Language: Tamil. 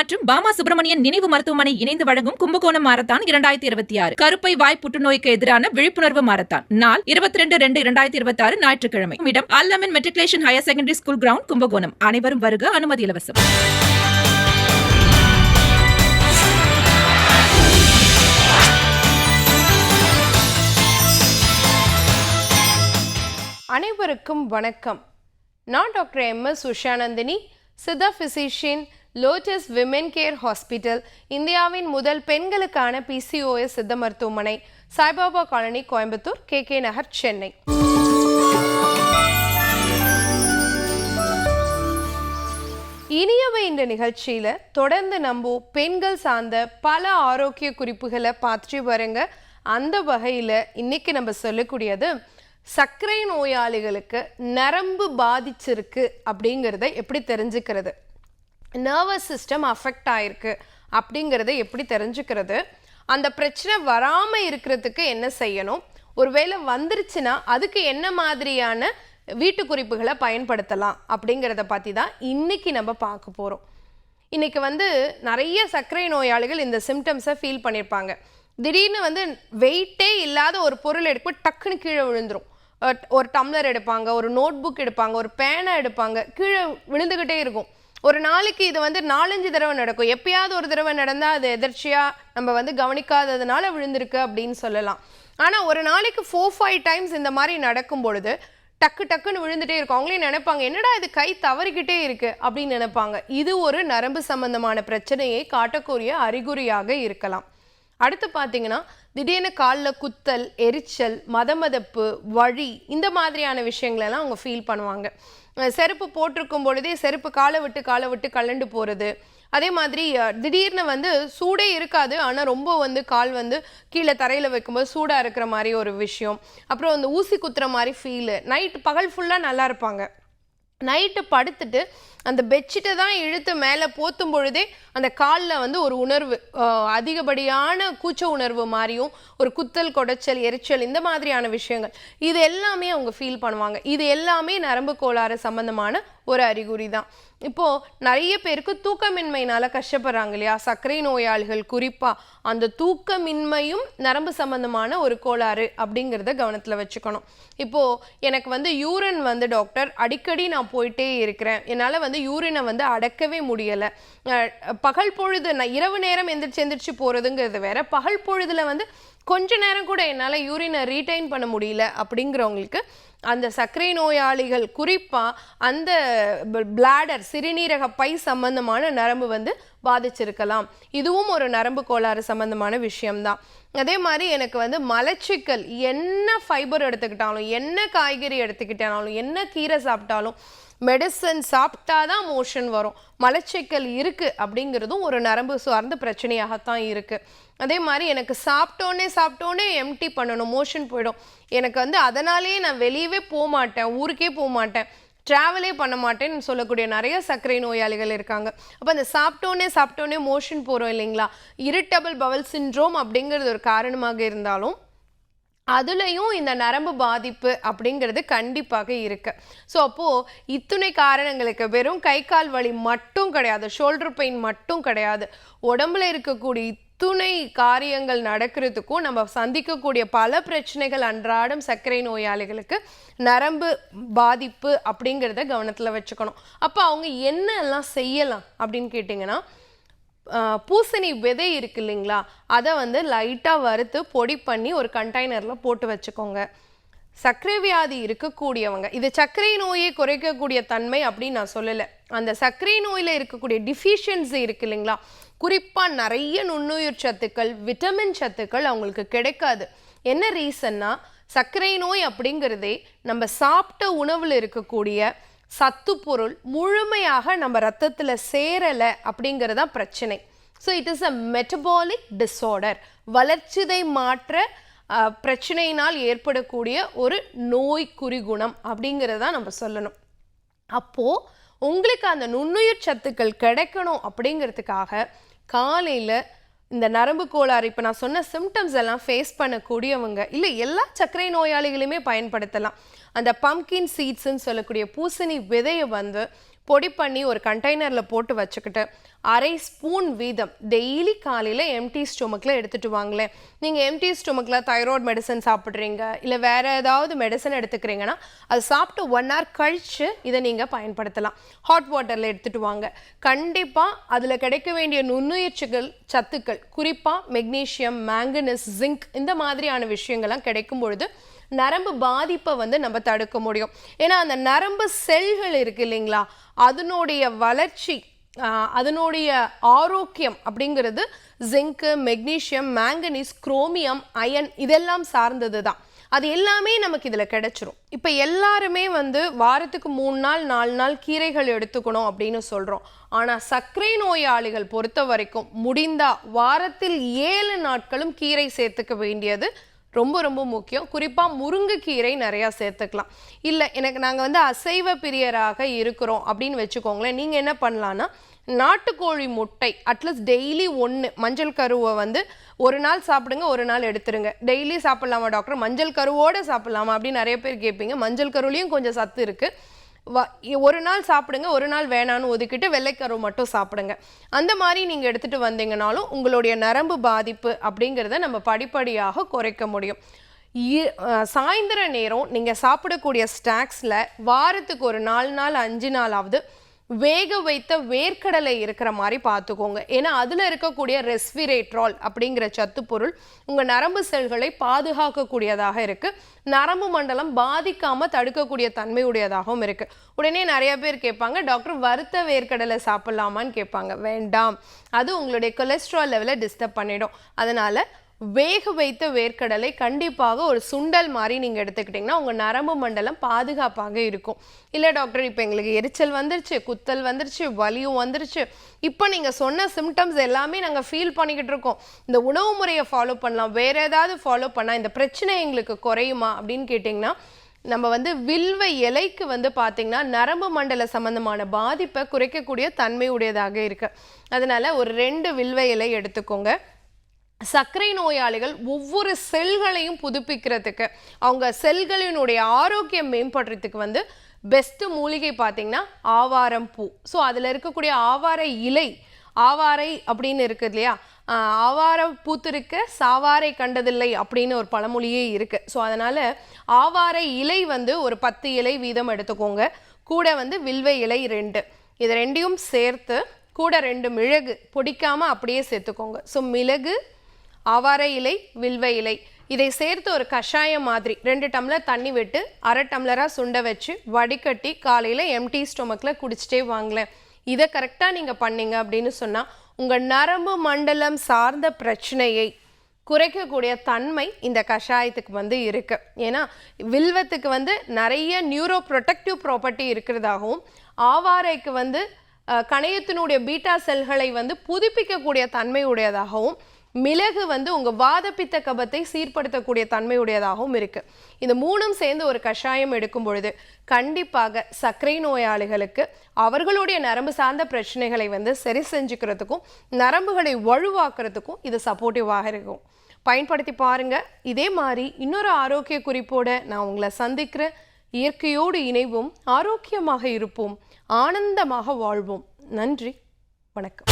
மற்றும் பாமா சுப்பிரமணியன் நினைவு மருத்துவமனை இணைந்து வழங்கும் கும்பகோணம் மாரத்தான் 2026 கருப்பை வாய் புற்றுநோய்க்கு எதிரான விழிப்புணர்வு மாரத்தான். நாள் 22/2/2026 ஞாயிற்றுக்கிழமை. இடம் Allaman matriculation higher secondary school ground, Kumbakonam. அனைவரும் வருக. அனுமதி இலவசம். அனைவருக்கும் வணக்கம். நான் doctor M S. Ushanandhini, Siddha physician, lotus women care hospital, இந்தியாவின் முதல் பெண்களுக்கான PCOS சித்த மருத்துவமனை, சாய்பாபா காலனி, கோயம்புத்தூர், KK நகர், சென்னை. இனியவை இந்த நிகழ்ச்சியில தொடர்ந்து நம்ம பெண்கள் சார்ந்த பல ஆரோக்கிய குறிப்புகளை பார்த்துட்டு வரங்க. அந்த வகையில இன்னைக்கு நம்ம சொல்லக்கூடியது சர்க்கரை நோயாளிகளுக்கு நரம்பு பாதிச்சிருக்கு அப்படிங்கிறத எப்படி தெரிஞ்சுக்கிறது, நர்வஸ் சிஸ்டம் அஃபெக்ட் ஆயிருக்கு அப்படிங்கிறத எப்படி தெரிஞ்சுக்கிறது, அந்த பிரச்சனை வராமல் இருக்கிறதுக்கு என்ன செய்யணும், ஒருவேளை வந்துருச்சுன்னா அதுக்கு என்ன மாதிரியான வீட்டு குறிப்புகளை பயன்படுத்தலாம் அப்படிங்கிறத பற்றி தான் இன்னைக்கு நம்ம பார்க்க போகிறோம். இன்னைக்கு நிறைய சர்க்கரை நோயாளிகள் இந்த சிம்டம்ஸை ஃபீல் பண்ணியிருப்பாங்க. திடீர்னு வெயிட்டே இல்லாத ஒரு பொருள் எடுக்க டக்குன்னு கீழே விழுந்துரும். ஒரு டம்ளர் எடுப்பாங்க, ஒரு நோட் புக் எடுப்பாங்க, ஒரு பேனை எடுப்பாங்க, கீழே விழுந்துக்கிட்டே இருக்கும். ஒரு நாளைக்கு இது 4-5 தடவை நடக்கும். எப்பயாவது ஒரு தடவை நடந்தால் அது எதர்ச்சியாக நம்ம கவனிக்காததுனால விழுந்திருக்கு அப்படின்னு சொல்லலாம். ஆனால் ஒரு நாளைக்கு 4-5 டைம்ஸ் இந்த மாதிரி நடக்கும் பொழுது டக்குன்னு விழுந்துட்டே இருக்கும். அவங்களே நினைப்பாங்க, என்னடா இது கை தவறிக்கிட்டே இருக்கு அப்படின்னு நினைப்பாங்க. இது ஒரு நரம்பு சம்பந்தமான பிரச்சனையை காட்டக்கூடிய அறிகுறியாக இருக்கலாம். அடுத்து பார்த்தீங்கன்னா, திடீர்னு காலில் குத்தல், எரிச்சல், மதமதப்பு, வழி, இந்த மாதிரியான விஷயங்களெல்லாம் அவங்க ஃபீல் பண்ணுவாங்க. செருப்பு போட்டிருக்கும் பொழுதே செருப்பு காலை விட்டு கலண்டு போகிறது. அதே மாதிரி திடீர்னு சூடே இருக்காது, ஆனால் ரொம்ப கால் கீழே தரையில் வைக்கும்போது சூடாக இருக்கிற மாதிரி ஒரு விஷயம். அப்புறம் ஊசி குத்துற மாதிரி ஃபீலு. பகல் ஃபுல்லாக நல்லா இருப்பாங்க, நைட்டு படுத்துட்டு அந்த பெட்ஷீட்டை தான் இழுத்து மேலே போத்தும் பொழுதே அந்த காலில் ஒரு உணர்வு, அதிகப்படியான கூச்ச உணர்வு மாதிரியும், ஒரு குத்தல், கொடைச்சல், எரிச்சல், இந்த மாதிரியான விஷயங்கள், இது எல்லாமே அவங்க ஃபீல் பண்ணுவாங்க. இது எல்லாமே நரம்பு கோளாறு சம்பந்தமான ஒரு அறிகுறி தான். இப்போது நிறைய பேருக்கு தூக்கமின்மையினால் கஷ்டப்படுறாங்க இல்லையா, சர்க்கரை நோயாளிகள் குறிப்பாக. அந்த தூக்கமின்மையும் நரம்பு சம்பந்தமான ஒரு கோளாறு அப்படிங்கிறத கவனத்தில் வச்சுக்கணும். இப்போது எனக்கு யூரின் டாக்டர் அடிக்கடி நான் போயிட்டே இருக்கிறேன், என்னால் யூரினை அடக்கவே முடியலை. பகல் பொழுது நான் இரவு நேரம் எந்திரிச்சு போகிறதுங்கிறது வேற, பகல் பொழுதுல கொஞ்ச நேரம் கூட என்னால் யூரினை ரீடைன் பண்ண முடியல அப்படிங்கிறவங்களுக்கு அந்த சர்க்கரை நோயாளிகள் குறிப்பாக அந்த பிளாடர், சிறுநீரக பை சம்பந்தமான நரம்பு பாதிச்சிருக்கலாம். இதுவும் ஒரு நரம்பு கோளாறு சம்பந்தமான விஷயம்தான். அதே மாதிரி எனக்கு மலச்சிக்கல், என்ன ஃபைபர் எடுத்துக்கிட்டாலும், என்ன காய்கறி எடுத்துக்கிட்டாலும், என்ன கீரை சாப்பிட்டாலும், மெடிசன் சாப்பிட்டாதான் மோஷன் வரும். மலச்சிக்கல் இருக்குது அப்படிங்கிறதும் ஒரு நரம்பு சார்ந்த பிரச்சனையாகத்தான் இருக்குது. அதே மாதிரி எனக்கு சாப்பிட்டோன்னே எம்டி பண்ணணும், மோஷன் போயிடும். எனக்கு அதனாலேயே நான் வெளியவே போக மாட்டேன், ஊருக்கே போக மாட்டேன், ட்ராவலே பண்ண மாட்டேன்னு சொல்லக்கூடிய நிறைய சர்க்கரை நோயாளிகள் இருக்காங்க. அப்போ அந்த சாப்பிட்டோன்னே மோஷன் போகிறோம் இல்லைங்களா, இரிட்டபிள் பவல் சிண்ட்ரோம் அப்படிங்கிறது ஒரு காரணமாக இருந்தாலும் அதுலேயும் இந்த நரம்பு பாதிப்பு அப்படிங்கிறது கண்டிப்பாக இருக்கு. ஸோ அப்போது இத்துணை காரணங்களுக்கு வெறும் கை கால் வலி மட்டும் கிடையாது, ஷோல்டர் பெயின் மட்டும் கிடையாது, உடம்புல இருக்கக்கூடிய இத்துணை காரியங்கள் நடக்கிறதுக்கும் நம்ம சந்திக்கக்கூடிய பல பிரச்சனைகள் அன்றாடம் சர்க்கரை நோயாளிகளுக்கு நரம்பு பாதிப்பு அப்படிங்கிறத கவனத்தில் வச்சுக்கணும். அப்போ அவங்க என்னெல்லாம் செய்யலாம் அப்படின்னு கேட்டிங்கன்னா, பூசணி விதை இருக்கு இல்லைங்களா, அதை லைட்டாக வறுத்து பொடி பண்ணி ஒரு கண்டெய்னரில் போட்டு வச்சுக்கோங்க. சர்க்கரை வியாதி இருக்கக்கூடியவங்க, இது சர்க்கரை நோயை குறைக்கக்கூடிய தன்மை அப்படின்னு நான் சொல்லலை, அந்த சர்க்கரை நோயில் இருக்கக்கூடிய டிஃபிஷியன்சி இருக்கு இல்லைங்களா, குறிப்பாக நிறைய நுண்ணுயிர் சத்துக்கள், விட்டமின் சத்துக்கள் அவங்களுக்கு கிடைக்காது. என்ன ரீசன்னா, சர்க்கரை நோய் அப்படிங்கிறதே நம்ம சாப்பிட்ட உணவில் இருக்கக்கூடிய சத்து பொருள் முழுமையாக நம்ம ரத்தத்தில் சேரலை அப்படிங்கிறதா பிரச்சனை. So it is a metabolic disorder, வளர்ச்சிதை மாற்ற பிரச்சனையினால் ஏற்படக்கூடிய ஒரு நோய் குறிகுணம் அப்படிங்கிறதா நம்ம சொல்லணும். அப்போது உங்களுக்கு அந்த நுண்ணுயிர் சத்துக்கள் கிடைக்கணும் அப்படிங்கிறதுக்காக காலையில் இந்த நரம்பு கோளாறு, இப்போ நான் சொன்ன சிம்டம்ஸ் எல்லாம் ஃபேஸ் பண்ணக்கூடியவங்க, இல்லை எல்லா சர்க்கரை நோயாளிகளுமே பயன்படுத்தலாம். அந்த பம்கின் சீட்ஸ்ன்னு சொல்லக்கூடிய பூசணி விதையை பொடி பண்ணி ஒரு கண்டெய்னரில் போட்டு வச்சுக்கிட்டு 1/2 ஸ்பூன் வீதம் டெய்லி காலையில் எம்டி ஸ்டொமக்கில் எடுத்துகிட்டு வாங்களேன். நீங்கள் எம்டி ஸ்டொமக்கில் தைராய்டு மெடிசன் சாப்பிட்றீங்க, இல்லை வேறு ஏதாவது மெடிசன் எடுத்துக்கிறீங்கன்னா அது சாப்பிட்டு 1 hour கழித்து இதை நீங்கள் பயன்படுத்தலாம். ஹாட் வாட்டரில் எடுத்துகிட்டு வாங்க. கண்டிப்பாக அதில் கிடைக்க வேண்டிய நுண்ணுயிர்ச்சிகள் சத்துக்கள், குறிப்பாக மெக்னீஷியம், மேங்கனீஸ், ஜிங்க் இந்த மாதிரியான விஷயங்கள்லாம் கிடைக்கும் பொழுது நரம்பு பாதிப்பை வந்து நம்ம தடுக்க முடியும். ஏன்னா அந்த நரம்பு செல்கள் இருக்கு இல்லைங்களா, அதனுடைய வளர்ச்சி, அதனுடைய ஆரோக்கியம் அப்படிங்கிறது ஜிங்கு, மெக்னீஷியம், மேங்கனீஸ், குரோமியம், அயன் இதெல்லாம் சார்ந்தது தான். அது எல்லாமே நமக்கு இதில் கிடைச்சிரும். இப்போ எல்லாருமே வந்து வாரத்துக்கு 3 நாள் 4 நாள் கீரைகள் எடுத்துக்கணும் அப்படின்னு சொல்கிறோம். ஆனால் சர்க்கரை நோயாளிகள் பொறுத்த வரைக்கும் முடிந்தா வாரத்தில் 7 நாட்களும் கீரை சேர்த்துக்க வேண்டியது ரொம்ப ரொம்ப முக்கியம். குறிப்பாக முருங்கைக்கீரை நிறையா சேர்த்துக்கலாம். இல்லை நாங்கள் வந்து அசைவ பிரியராக இருக்கிறோம் அப்படின்னு வச்சுக்கோங்களேன், நீங்கள் என்ன பண்ணலான்னா நாட்டுக்கோழி முட்டை அட்லீஸ்ட் டெய்லி 1 மஞ்சள் கருவை வந்து ஒரு நாள் சாப்பிடுங்க, ஒரு நாள் எடுத்துருங்க. டெய்லி சாப்பிட்லாமா டாக்டர், மஞ்சள் கருவோடு சாப்பிட்லாமா அப்படின்னு நிறைய பேர் கேட்பீங்க. மஞ்சள் கருவிலையும் கொஞ்சம் சத்து இருக்குது. ஒரு நாள் சாப்பிடுங்க, ஒரு நாள் வேணான்னு ஒதுக்கிட்டு வெள்ளைக்கரு மட்டும் சாப்பிடுங்க. அந்த மாதிரி நீங்கள் எடுத்துகிட்டு வந்தீங்கனாலும் உங்களுடைய நரம்பு பாதிப்பு அப்படிங்கிறத நம்ம படிப்படியாக குறைக்க முடியும். சாயந்தர நேரம் நீங்கள் சாப்பிடக்கூடிய ஸ்நாக்ஸில் வாரத்துக்கு ஒரு 4 நாள் 5 நாளாவது வேக வைத்த வேர்க்கடலை இருக்கிற மாதிரி பார்த்துக்கோங்க. ஏன்னா அதில் இருக்கக்கூடிய ரெஸ்விரேட்ரால் அப்படிங்கிற சத்து பொருள் உங்கள் நரம்பு செல்களை பாதுகாக்கக்கூடியதாக இருக்குது. நரம்பு மண்டலம் பாதிக்காமல் தடுக்கக்கூடிய தன்மையுடையதாகவும் இருக்குது. உடனே நிறைய பேர் கேட்பாங்க, டாக்டர் வறுத்த வேர்க்கடலை சாப்பிட்லாமான்னு கேட்பாங்க. வேண்டாம், அது உங்களுடைய கொலஸ்ட்ரால் லெவலை டிஸ்டர்ப் பண்ணிடும். அதனால் வேக வைத்த வேர்க்கடலை கண்டிப்பாக ஒரு சுண்டல் மாதிரி நீங்கள் எடுத்துக்கிட்டிங்கன்னா உங்கள் நரம்பு மண்டலம் பாதுகாப்பாக இருக்கும். இல்லை டாக்டர் இப்போ எங்களுக்கு எரிச்சல் வந்துருச்சு, குத்தல் வந்துருச்சு, வலியும் வந்துருச்சு, இப்போ நீங்கள் சொன்ன சிம்டம்ஸ் எல்லாமே நாங்கள் ஃபீல் பண்ணிக்கிட்டு இருக்கோம், இந்த உணவு முறையை ஃபாலோ பண்ணலாம், வேறு ஏதாவது ஃபாலோ பண்ணால் இந்த பிரச்சனை எங்களுக்கு குறையுமா அப்படின்னு கேட்டிங்கன்னா, நம்ம வந்து வில்வ இலைக்கு வந்து பார்த்திங்கன்னா நரம்பு மண்டல சம்பந்தமான பாதிப்பை குறைக்கக்கூடிய தன்மை உடையதாக இருக்குது. அதனால் ஒரு 2 வில்வ இலை எடுத்துக்கோங்க. சர்க்கரை நோயாளிகள் ஒவ்வொரு செல்களையும் புதுப்பிக்கிறதுக்கு, அவங்க செல்களினுடைய ஆரோக்கியம் மேம்படுறதுக்கு வந்து பெஸ்ட்டு மூலிகை பார்த்திங்கன்னா ஆவாரம் பூ. ஸோ அதில் இருக்கக்கூடிய ஆவார இலை, ஆவாரை அப்படின்னு இருக்குது இல்லையா, ஆவார பூத்திருக்க சாவாரை கண்டதில்லை அப்படின்னு ஒரு பழமொழியே இருக்குது. ஸோ அதனால் ஆவார இலை வந்து ஒரு 10 இலை வீதம் எடுத்துக்கோங்க. கூட வந்து வில்வ இலை 2, இது 2யும் சேர்த்து கூட 2 மிளகு பொடிக்காமல் அப்படியே சேர்த்துக்கோங்க. ஸோ மிளகு, ஆவார இலை, வில்வ இலை இதை சேர்த்து ஒரு கஷாயம் மாதிரி 2 டம்ளர் தண்ணி விட்டு 1/2 டம்ளராக சுண்ட வச்சு வடிகட்டி காலையில் எம்டி ஸ்டொமக்கில் குடிச்சிட்டே வாங்கலேன். இதை கரெக்டாக நீங்கள் பண்ணீங்க அப்படின்னு சொன்னால் உங்கள் நரம்பு மண்டலம் சார்ந்த பிரச்சனையை குறைக்கக்கூடிய தன்மை இந்த கஷாயத்துக்கு வந்து இருக்குது. ஏன்னா வில்வத்துக்கு வந்து நிறைய நியூரோ ப்ரொடெக்டிவ் ப்ராப்பர்ட்டி இருக்கிறதாகவும், ஆவாரைக்கு வந்து கணையத்தினுடைய பீட்டா செல்களை வந்து புதுப்பிக்கக்கூடிய தன்மை உடையதாகவும், மிளகு வந்து உங்கள் வாதப்பித்த கபத்தை சீர்படுத்தக்கூடிய தன்மையுடையதாகவும் இருக்குது. இந்த 3ம் சேர்ந்து ஒரு கஷாயம் எடுக்கும் பொழுது கண்டிப்பாக சர்க்கரை நோயாளிகளுக்கு அவர்களுடைய நரம்பு சார்ந்த பிரச்சனைகளை வந்து சரி செஞ்சுக்கிறதுக்கும் நரம்புகளை வலுவாக்குறதுக்கும் இது சப்போர்ட்டிவாக இருக்கும். பயன்படுத்தி பாருங்கள். இதே மாதிரி இன்னொரு ஆரோக்கிய குறிப்போடு நான் உங்களை சந்திக்கிறேன். இயற்கையோடு இணைவோம், ஆரோக்கியமாக இருப்போம், ஆனந்தமாக வாழ்வோம். நன்றி, வணக்கம்.